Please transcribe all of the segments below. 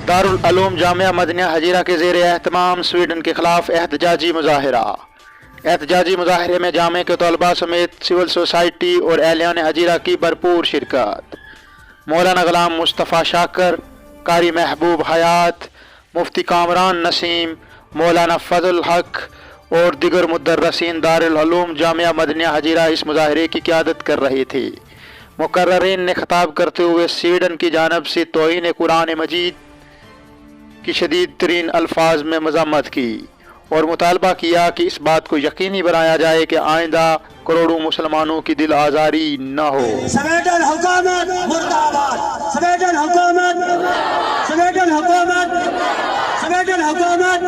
دارالعلوم جامعہ مدنیہ ہجیرہ کے زیر اہتمام سویڈن کے خلاف احتجاجی مظاہرہ۔ احتجاجی مظاہرے میں جامعہ کے طلباء سمیت سول سوسائٹی اور اہلیان ہجیرہ کی بھرپور شرکت۔ مولانا غلام مصطفیٰ شاکر، قاری محبوب حیات، مفتی کامران نسیم، مولانا فضل حق اور دیگر مدرسین دارالعلوم جامعہ مدنیہ ہجیرہ اس مظاہرے کی قیادت کر رہے تھے۔ مقررین نے خطاب کرتے ہوئے سویڈن کی جانب سے توہین قرآن مجید کی شدید ترین الفاظ میں مذمت کی اور مطالبہ کیا کہ اس بات کو یقینی بنایا جائے کہ آئندہ کروڑوں مسلمانوں کی دل آزاری نہ ہو۔ سویڈن حکومت مرد آباد، سویڈن حکومت، سویڈن حکومت، سویڈن حکومت۔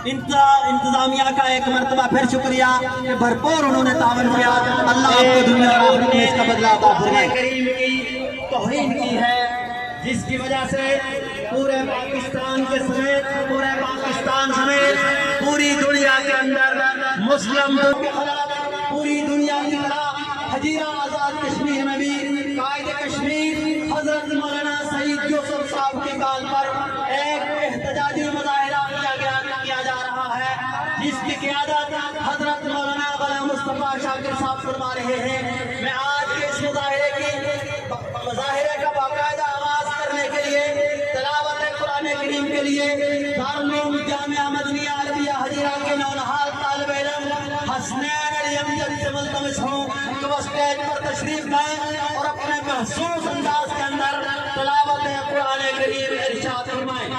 انتظامیہ کا ایک مرتبہ پھر شکریہ کہ بھرپور انہوں نے تعاون کیا۔ اللہ آپ کو دنیا اور آخرت میں اس کا بدلہ عطا فرمائے۔ کریم کی توہین کی ہے جس کی وجہ سے پورے پاکستان کے سمیت پوری دنیا کے اندر مسلم کے خلاف پوری دنیا کی طرح ہجیرہ آزاد کشمیر میں بھی قائد کشمیر حضرت مولانا سعید یوسف صاحب کے کال پر ایک احتجاجی مظاہرہ کیا جا رہا ہے جس کی قیادت حضرت مولانا غلام مصطفیٰ شاکر صاحب فرما رہے ہیں۔ میں آج کے اس مظاہرے کا باقاعدہ آغاز کرنے کے لیے تلاوت قرآن کریم کے لیے دارالعلوم جامعہ مدنیہ عربیہ ہجیرہ کے نونہال طالب علم حسنین علی امجد سے ملتمس ہوں کہ وہ اسٹیج پر تشریف لائیں اور اپنے محسوس انداز کے اندر تلاوت قرآن کریم ارشاد فرمائیں۔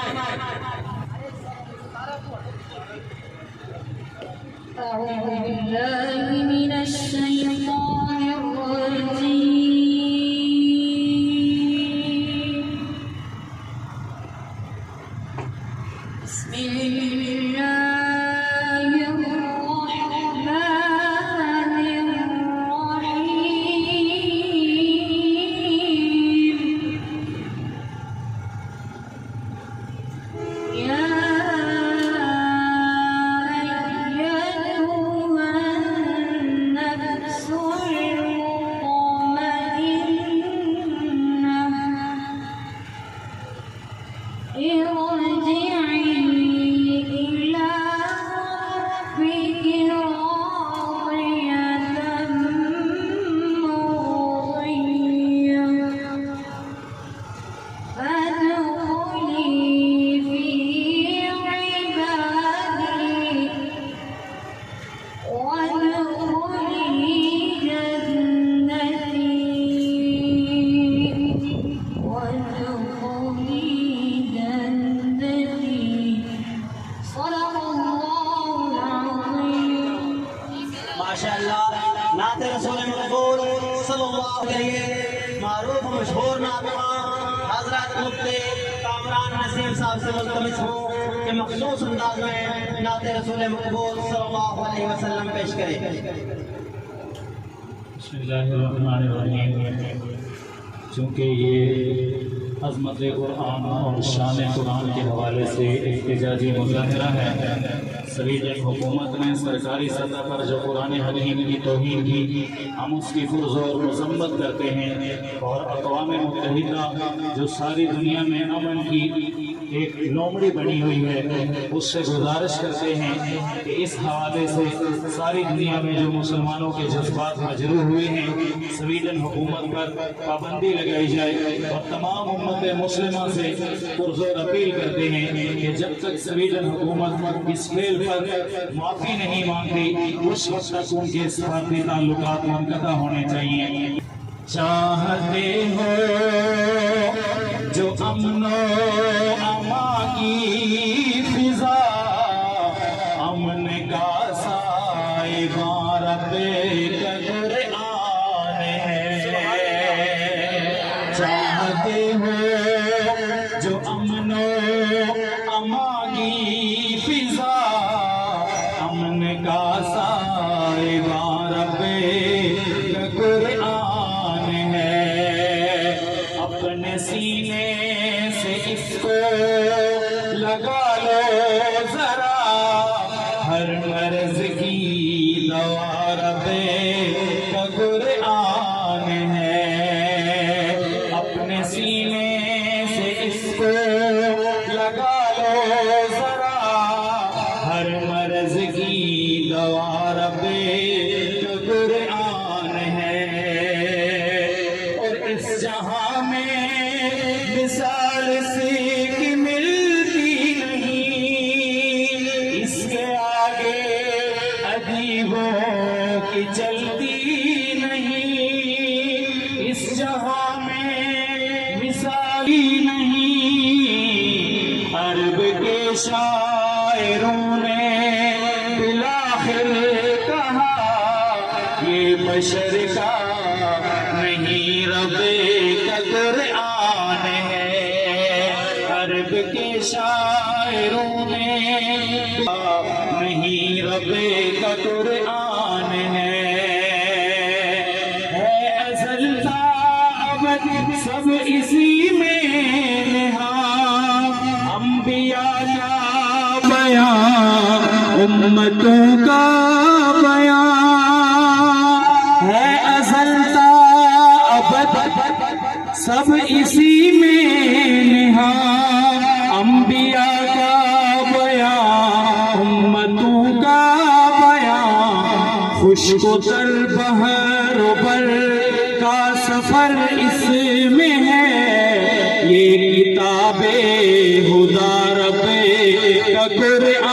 أعوذ بالله من الشيطان الرجيم بسم الله الرحمن ماشاءاللہ نعت رسول مقبول صلی اللہ علیہ معروف مشہور نعتخواں حضرت مفتی کامران نسیم صاحب سے ملتمس ہوں کہ مخصوص انداز میں نعت رسول مقبول صلی اللہ علیہ وسلم پیش کریں۔ بسم اللہ الرحمن الرحیم۔ چونکہ یہ عظمت قرآن اور شان قرآن کے حوالے سے احتجاجی مظاہرہ ہے، سویڈن حکومت نے سرکاری سطح پر جو قرآن حکیم کی توہین کی، ہم اس کی پرزور مذمت کرتے ہیں اور اقوام متحدہ جو ساری دنیا میں امن کی ایک لومڑی بنی ہوئی ہے اس سے گزارش کرتے ہیں کہ اس حوالے سے ساری دنیا میں جو مسلمانوں کے جذبات مجروح ہوئے ہیں سویڈن حکومت پر پابندی لگائی جائے، اور تمام امت مسلمہ سے پرزور اپیل کرتے ہیں کہ جب تک سویڈن حکومت اس فعل پر معافی نہیں مانگتی اس وقت تک ان کے سفارتی تعلقات منقطع ہونے چاہیے۔ چاہتے ہو جو امن و امان کی فضا، امن کا سائبان رب قرآن ہے۔ چاہتے ہو جو امن و امان کی فضا، امن کا سائبان رب قرآن ہے۔ اپنے سینے سے اس کو لگا لو ذرا، ہر مرض کی دوا رب کا قرآن ہے۔ اپنے سینے سے اس کو نہیں عرب کے شاعروں نے بالآخر کہا یہ بشر کا نہیں رب کا قرآن ہے. عرب کے شاعروں نے نہیں رب کا قرآن ہے. ازل تا ابد سب اسی میں نہاں انبیاء کا بیان امتوں کا بیان ہے. ازل تا ابد سب اسی میں نہاں انبیاء کا بیان امتوں کا بیان. خشک و تر بحر و بر کا سفر اس میں ہے. یہ کتاب خدا رب کا قرآن